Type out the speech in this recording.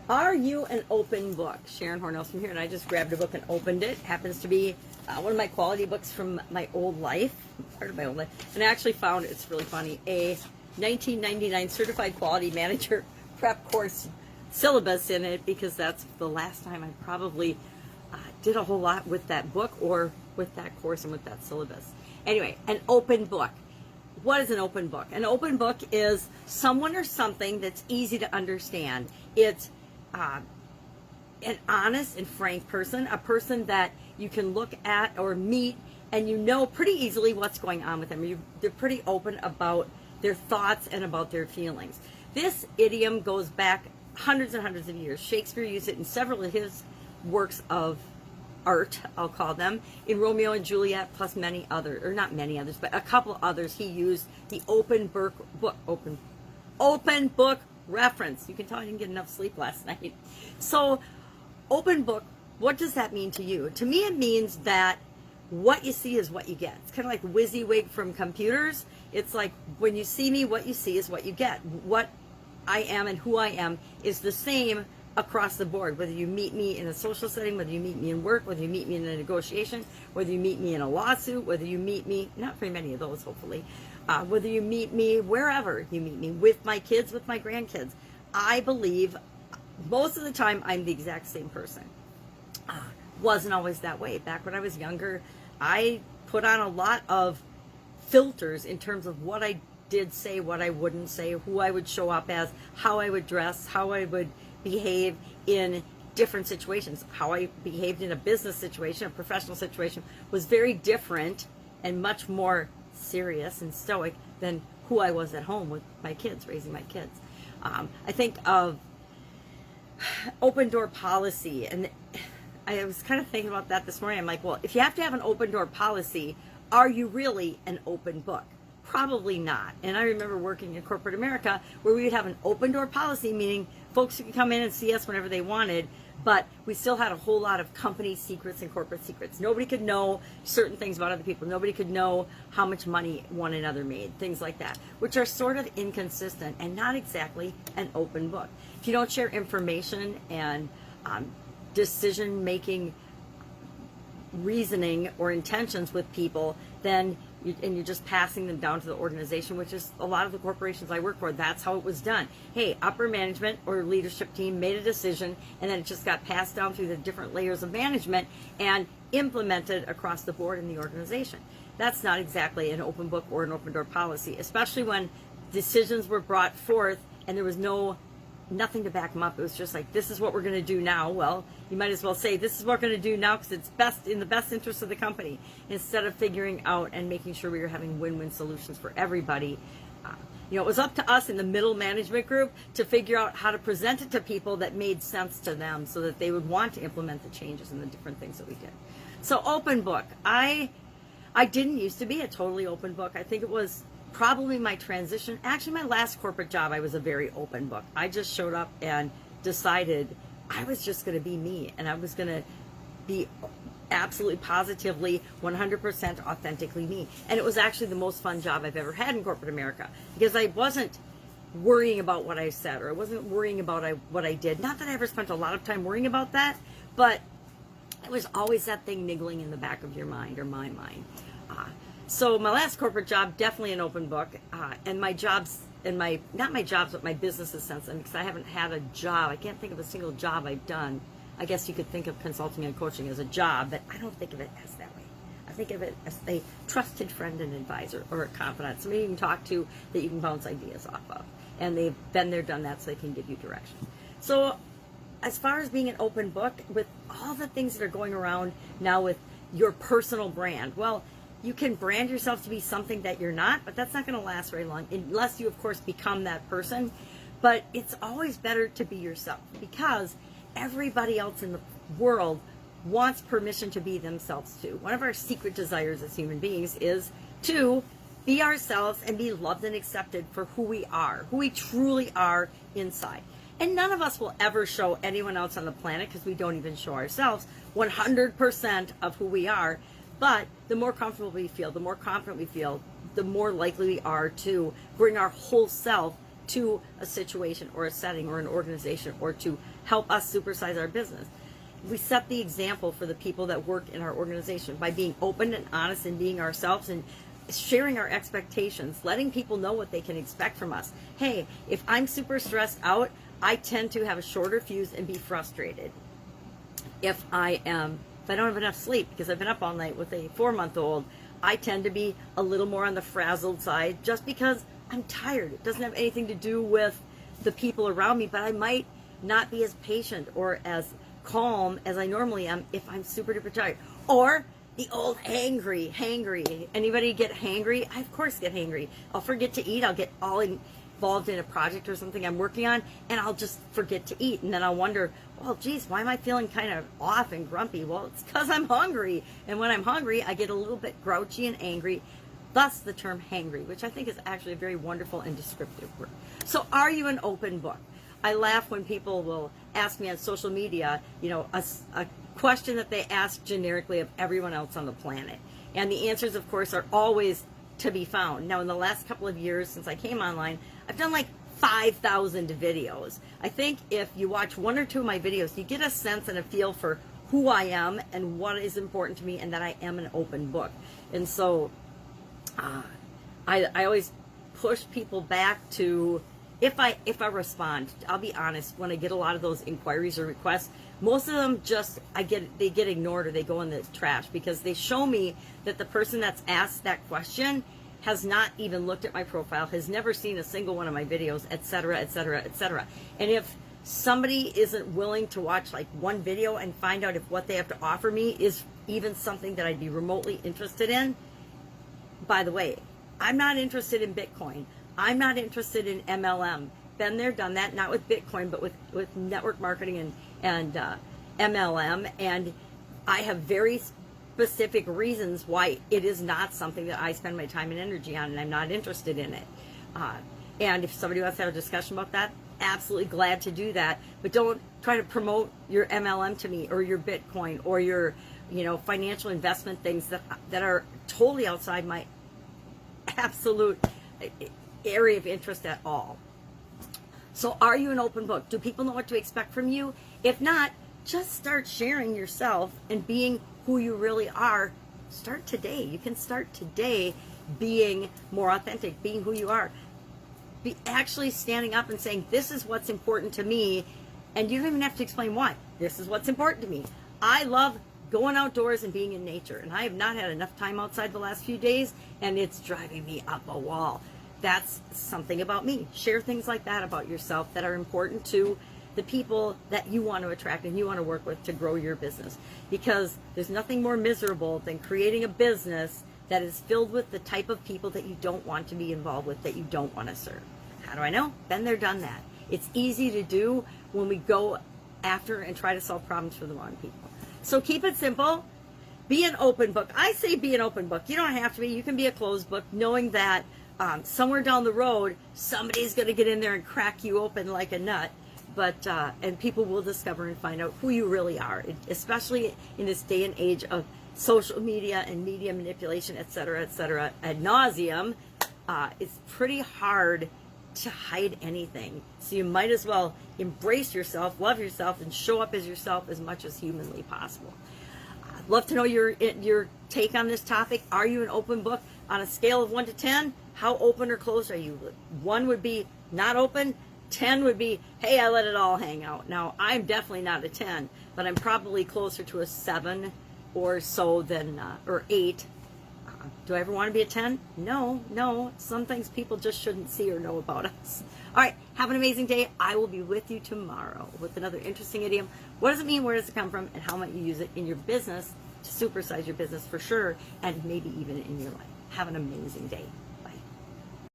Are you an open book? Sharon Horne-Ellstrom here, and I just grabbed a book and opened it. Happens to be one of my quality books from my old life, part of my old life. And I actually found, it's really funny, a 1999 Certified Quality Manager prep course syllabus in it, because that's the last time I probably did a whole lot with that book or with that course and with that syllabus. Anyway, an open book. What is an open book? An open book is someone or something that's easy to understand. It's an honest and frank person, a person that you can look at or meet and you know pretty easily what's going on with them. They're pretty open about their thoughts and about their feelings. This idiom goes back hundreds and hundreds of years. Shakespeare used it in several of his works of art, I'll call them, in Romeo and Juliet, plus many others, or not many others, but a couple others. He used the open book reference. You can tell I didn't get enough sleep last night. So, open book, what does that mean to you? To me, it means that what you see is what you get. It's kind of like WYSIWYG from computers. It's like when you see me, what you see is what you get. What I am and who I am is the same across the board, whether you meet me in a social setting, whether you meet me in work, whether you meet me in a negotiation, whether you meet me in a lawsuit, whether you meet me, not very many of those hopefully, whether you meet me wherever you meet me, with my kids, with my grandkids. I believe most of the time I'm the exact same person. Wasn't always that way. Back when I was younger, I put on a lot of filters in terms of what I did say, what I wouldn't say, who I would show up as, how I would dress, how I would behave in different situations. How I behaved in a business situation, a professional situation, was very different and much more serious and stoic than who I was at home with my kids, raising my kids. I think of open door policy, and I was kind of thinking about that this morning. I'm like, well, if you have to have an open door policy, are you really an open book? Probably not. And I remember working in corporate America where we would have an open door policy, meaning folks could come in and see us whenever they wanted, but we still had a whole lot of company secrets and corporate secrets. Nobody could know certain things about other people. Nobody could know how much money one another made, things like that, which are sort of inconsistent and not exactly an open book. If you don't share information and decision-making reasoning or intentions with people, then you're just passing them down to the organization, which is a lot of the corporations I work for. That's how it was done. Hey, upper management or leadership team made a decision, and then it just got passed down through the different layers of management and implemented across the board in the organization. That's not exactly an open book or an open door policy, especially when decisions were brought forth and there was nothing to back them up. It was just like, this is what we're going to do now. Well, you might as well say, this is what we're going to do now because it's best in the best interest of the company, instead of figuring out and making sure we were having win-win solutions for everybody. It was up to us in the middle management group to figure out how to present it to people that made sense to them so that they would want to implement the changes and the different things that we did. So open book. I didn't used to be a totally open book. I think it was probably my transition. Actually, my last corporate job, I was a very open book. I just showed up and decided I was just going to be me, and I was going to be absolutely positively 100% authentically me. And it was actually the most fun job I've ever had in corporate America, because I wasn't worrying about what I said, or I wasn't worrying about what I did. Not that I ever spent a lot of time worrying about that, but it was always that thing niggling in the back of your mind, or my mind. So my last corporate job, definitely an open book, and my jobs, and not my jobs, but my businesses since then, because I haven't had a job. I can't think of a single job I've done. I guess you could think of consulting and coaching as a job, but I don't think of it as that way. I think of it as a trusted friend and advisor, or a confidant, somebody you can talk to that you can bounce ideas off of. And they've been there, done that, so they can give you direction. So as far as being an open book, with all the things that are going around now with your personal brand, well, you can brand yourself to be something that you're not, but that's not going to last very long, unless you, of course, become that person. But it's always better to be yourself, because everybody else in the world wants permission to be themselves too. One of our secret desires as human beings is to be ourselves and be loved and accepted for who we are, who we truly are inside. And none of us will ever show anyone else on the planet, because we don't even show ourselves 100% of who we are. But the more comfortable we feel, the more confident we feel, the more likely we are to bring our whole self to a situation or a setting or an organization, or to help us supersize our business. We set the example for the people that work in our organization by being open and honest and being ourselves and sharing our expectations, letting people know what they can expect from us. Hey, if I'm super stressed out, I tend to have a shorter fuse and be frustrated. If I don't have enough sleep because I've been up all night with a 4-month-old, I tend to be a little more on the frazzled side just because I'm tired. It doesn't have anything to do with the people around me, but I might not be as patient or as calm as I normally am if I'm super duper tired. Or the old hangry. Anybody get hangry? I of course get hangry. I'll forget to eat. I'll get all involved in a project or something I'm working on, and I'll just forget to eat. And then I'll wonder, well, geez, why am I feeling kind of off and grumpy? Well, it's because I'm hungry. And when I'm hungry, I get a little bit grouchy and angry. Thus the term hangry, which I think is actually a very wonderful and descriptive word. So are you an open book? I laugh when people will ask me on social media, a question that they ask generically of everyone else on the planet. And the answers, of course, are always to be found. Now, in the last couple of years since I came online, I've done like 5,000 videos. I think if you watch 1 or 2 of my videos, you get a sense and a feel for who I am and what is important to me, and that I am an open book. And so I always push people back to, if I respond, I'll be honest, when I get a lot of those inquiries or requests, most of them they get ignored, or they go in the trash, because they show me that the person that's asked that question has not even looked at my profile, has never seen a single one of my videos, etc., etc., etc. And if somebody isn't willing to watch like one video and find out if what they have to offer me is even something that I'd be remotely interested in, by the way, I'm not interested in Bitcoin. I'm not interested in MLM. Been there, done that, not with Bitcoin, but with network marketing and MLM. And I have very specific reasons why it is not something that I spend my time and energy on, and I'm not interested in it. And if somebody wants to have a discussion about that, absolutely glad to do that. But don't try to promote your MLM to me, or your Bitcoin, or your financial investment things that are totally outside my absolute area of interest at all. So are you an open book? Do people know what to expect from you? If not, just start sharing yourself and being who you really are. Start today. You can start today being more authentic, being who you are. Be actually standing up and saying, this is what's important to me. And you don't even have to explain why. This is what's important to me. I love going outdoors and being in nature. And I have not had enough time outside the last few days, and it's driving me up a wall. That's something about me. Share things like that about yourself that are important to the people that you want to attract and you want to work with to grow your business. Because there's nothing more miserable than creating a business that is filled with the type of people that you don't want to be involved with, that you don't want to serve. How do I know? Been there, done that. It's easy to do when we go after and try to solve problems for the wrong people. So keep it simple. Be an open book. I say be an open book. You don't have to be. You can be a closed book, knowing that somewhere down the road, somebody's going to get in there and crack you open like a nut. But and people will discover and find out who you really are, especially in this day and age of social media and media manipulation, et cetera, ad nauseum. It's pretty hard to hide anything. So you might as well embrace yourself, love yourself, and show up as yourself as much as humanly possible. I'd love to know your take on this topic. Are you an open book? On a scale of 1 to 10, how open or closed are you? 1 would be not open. 10 would be, hey, I let it all hang out. Now, I'm definitely not a 10, but I'm probably closer to a 7 or so than, or 8. Do I ever want to be a 10? No. Some things people just shouldn't see or know about us. All right, have an amazing day. I will be with you tomorrow with another interesting idiom. What does it mean? Where does it come from? And how might you use it in your business to supersize your business for sure, and maybe even in your life. Have an amazing day.